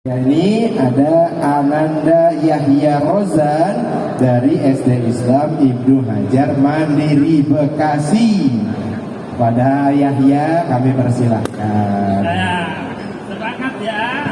Ini ada Ananda Yahya Rozan dari SD Islam Ibnu Hajar Mandiri Bekasi. Pada Yahya kami persilahkan. Semangat ya.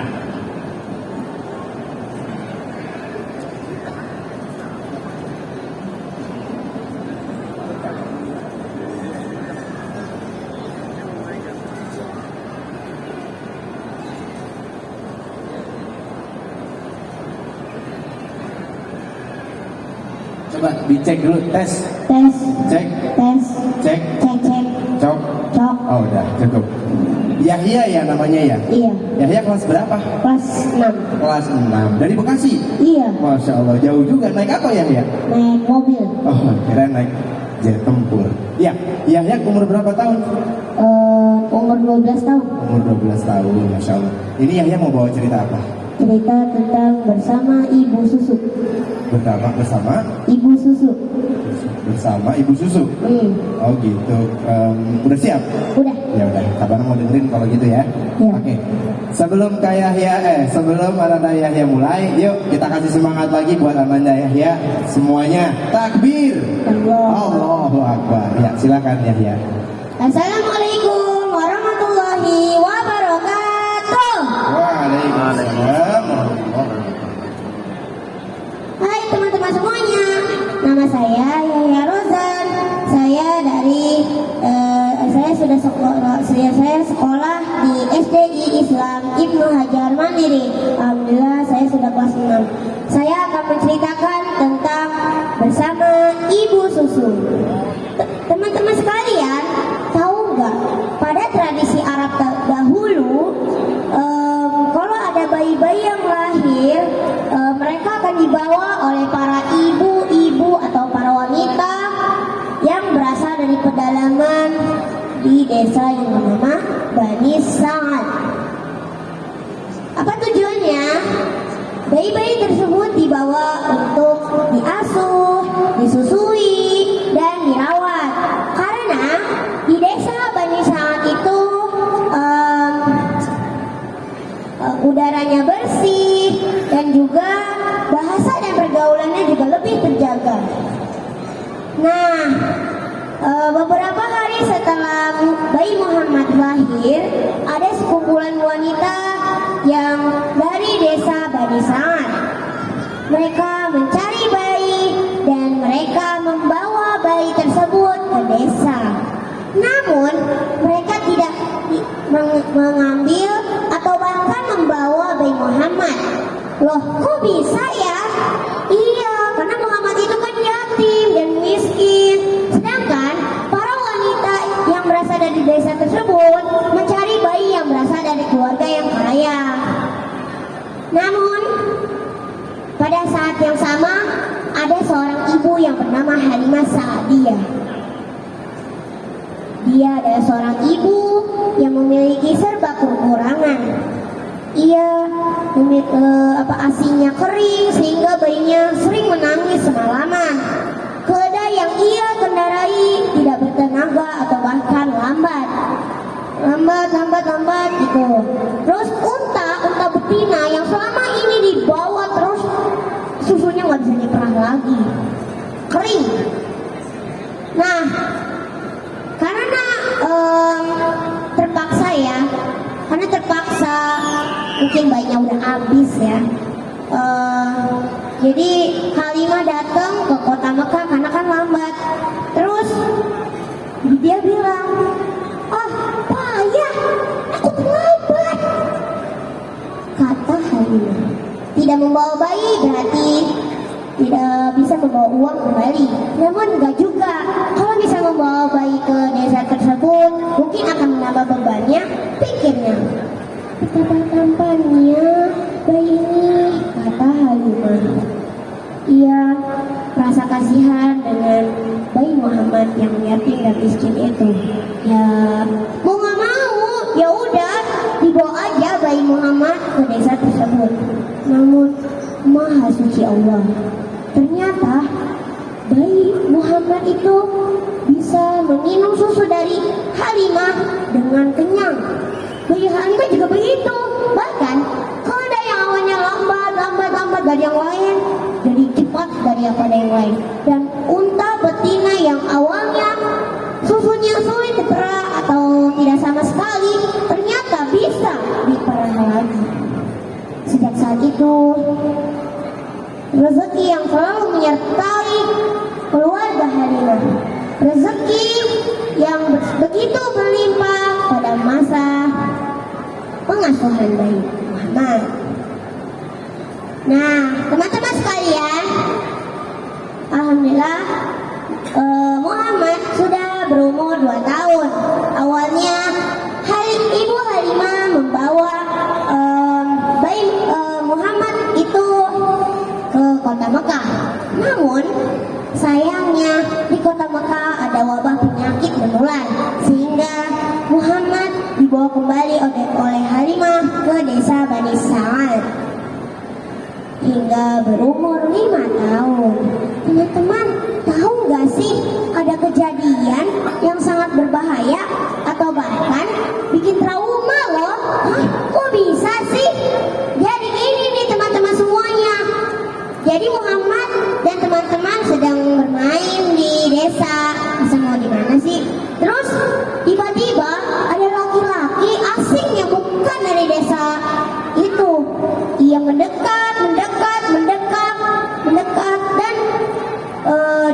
Coba dicek dulu, tes. Tes, Cek, tes, cek, cek, cok. cok. Oh udah, cukup. Yahya ya namanya ya? Iya, Yahya kelas berapa? kelas 6. Kelas 6. Dari Bekasi? Iya, Masya Allah, jauh juga. Naik apa Yahya? naik mobil. Oh, kira naik jet tempur. Ya, Yahya umur berapa tahun? Umur 12 tahun. Umur 12 tahun, Masya Allah. Ini Yahya mau bawa cerita apa? Cerita tentang bersama ibu susu. Bersama Ibu susu. ibu susu. Oh gitu. Udah siap? Udah. Ya udah, kabar mau dengerin kalau gitu ya. Ya. Oke. Sebelum sebelum Ananda Yahya mulai, yuk kita kasih semangat lagi buat Ananda Yahya. Semuanya takbir. Allahu Akbar. Ya, silakan Yahya. Assalamualaikum warahmatullahi wabarakatuh. Waalaikumsalam. Hai teman-teman semuanya, nama saya Yahya Rozan. Saya sekolah di SDI Islam Ibnu Hajar Mandiri. Alhamdulillah saya sudah kelas 6. Saya akan menceritakan tentang bersama ibu susu. Teman-teman sekalian, tahu nggak pada tradisi Arab dahulu, kalau ada bayi-bayi yang lahir, mereka akan dibawa oleh para ibu-ibu atau para wanita yang berasal dari pedalaman di desa yang bernama Bani Sa'ad. Apa tujuannya? Bayi-bayi tersebut dibawa untuk diasuh, disusui, dan dirawat. Karena di desa Bani Sa'ad itu udaranya bersih dan juga bahasa dan pergaulannya juga lebih terjaga. Nah, beberapa hari setelah bayi Muhammad lahir, ada sekumpulan wanita yang dari desa Bani Sa'ad. Mereka mencari bayi dan mereka membawa bayi tersebut ke desa. Namun mereka tidak mengambil atau bahkan membawa bayi Muhammad. Loh, kok bisa ya? Iya, karena Muhammad itu kan yatim dan miskin. Sedangkan para wanita yang berasal dari desa tersebut mencari bayi yang berasal dari keluarga yang kaya. Namun pada saat yang sama ada seorang ibu yang bernama Halimah Sa'diyah. Dia adalah seorang ibu yang memiliki serba kekurangan. Ia asinya kering sehingga bayinya sering menangis semalaman. Keledai yang ia kendarai tidak bertenaga atau bahkan lambat gitu. Terus unta betina yang selama ini dibawa terus susunya nggak bisa diperah lagi, kering. Nah, karena terpaksa mungkin bayinya udah habis ya. Jadi Halimah datang ke kota Mekah karena kan lambat. Terus dia bilang, "Oh, payah, aku terlambat." Kata Halimah, tidak membawa bayi berarti tidak bisa membawa uang kembali. Namun enggak juga. Kalau bisa membawa bayi ke desa tersebut, mungkin akan menambah bebannya, pikirnya. Betapa tampannya bayi ini, kata Halimah. Ia merasa kasihan dengan bayi Muhammad yang yatim dan miskin itu. Ya, mau nggak mau, ya udah dibawa aja bayi Muhammad ke desa tersebut. Namun Maha Suci Allah, ternyata bayi Muhammad itu bisa meminum susu dari Halimah dengan kenyang. Bayi Halimah juga begitu. Bahkan keledai yang dari yang lain, jadi cepat daripada yang lain. Dan unta betina yang awalnya susunya sulit diperah atau tidak sama sekali, ternyata bisa diperah lagi. Sejak saat itu, rezeki yang selalu menyertai keluarga Halimah, rezeki yang begitu berlimpah pada masa pengasuhan bayi Muhammad. Nah, teman-teman sekalian, alhamdulillah Muhammad sudah berumur 2 tahun. Awalnya Ibu Halimah membawa bayi Muhammad itu ke kota Mekah. Namun sayangnya di kota Mekah ada wabah penyakit menular, sehingga Muhammad dibawa kembali oleh Halimah ke desa Bani Sa'ad hingga berumur 5 tahun. Teman-teman, tahu gak sih ada kejadian yang sangat berbahaya atau bahkan bikin trauma loh? Hah? Kok bisa sih? Jadi ini nih teman-teman semuanya. Jadi Muhammad dan teman-teman sedang bermain di desa. Masa mau di mana sih? Terus tiba-tiba ada laki-laki asing yang bukan dari desa itu. Ia mendekat dan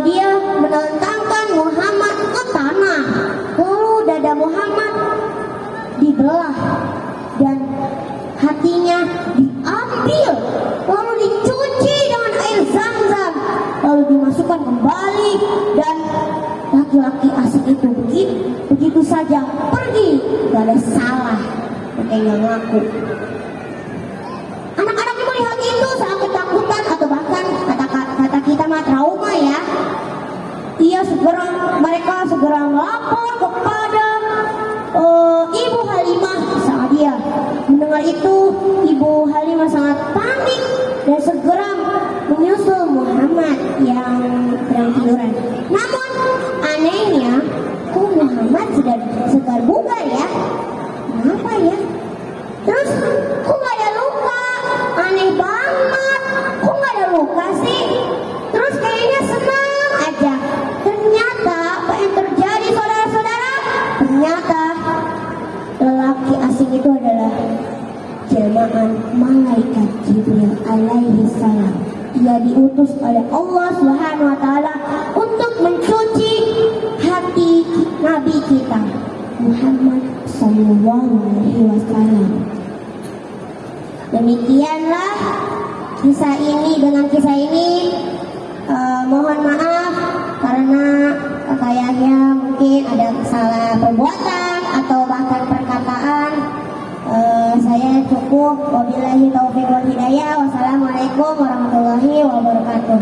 dia menentangkan Muhammad ke tanah. Lalu dada Muhammad dibelah dan hatinya diambil, lalu dicuci dengan air Zam-Zam, lalu dimasukkan kembali, dan laki-laki asing itu begitu saja pergi, gak ada salah, makanya ngaku. Anak-anaknya melihat itu sangat ketakutan atau bahkan kata kita mah trauma ya. Mereka segera melapor kepada Ibu Halimah. Saat dia mendengar itu, Ibu Halimah sangat panik dan segera menyusul Muhammad yang sedang tiduran. Namun anehnya, kok Muhammad sudah segar bugar ya? Kenapa ya? Terus kok gak ada luka? Aneh banget, kok gak ada luka sih? Terus kayaknya senang aja. Ternyata apa yang terjadi saudara-saudara? Ternyata lelaki asing itu adalah jelmaan malaikat Jibril alaihi salam. Ia diutus oleh Allah Subhanahu wa taala untuk mencuci hati Nabi kita Muhammad sallallahu alaihi wasallam. Demikianlah kisah ini. Dengan kisah ini mohon maaf karena Kak Yahya mungkin ada salah perbuatan atau bahkan perkataan. Saya cukup. Wabillahi taufiq wal hidayah. Wassalamualaikum warahmatullahi wabarakatuh.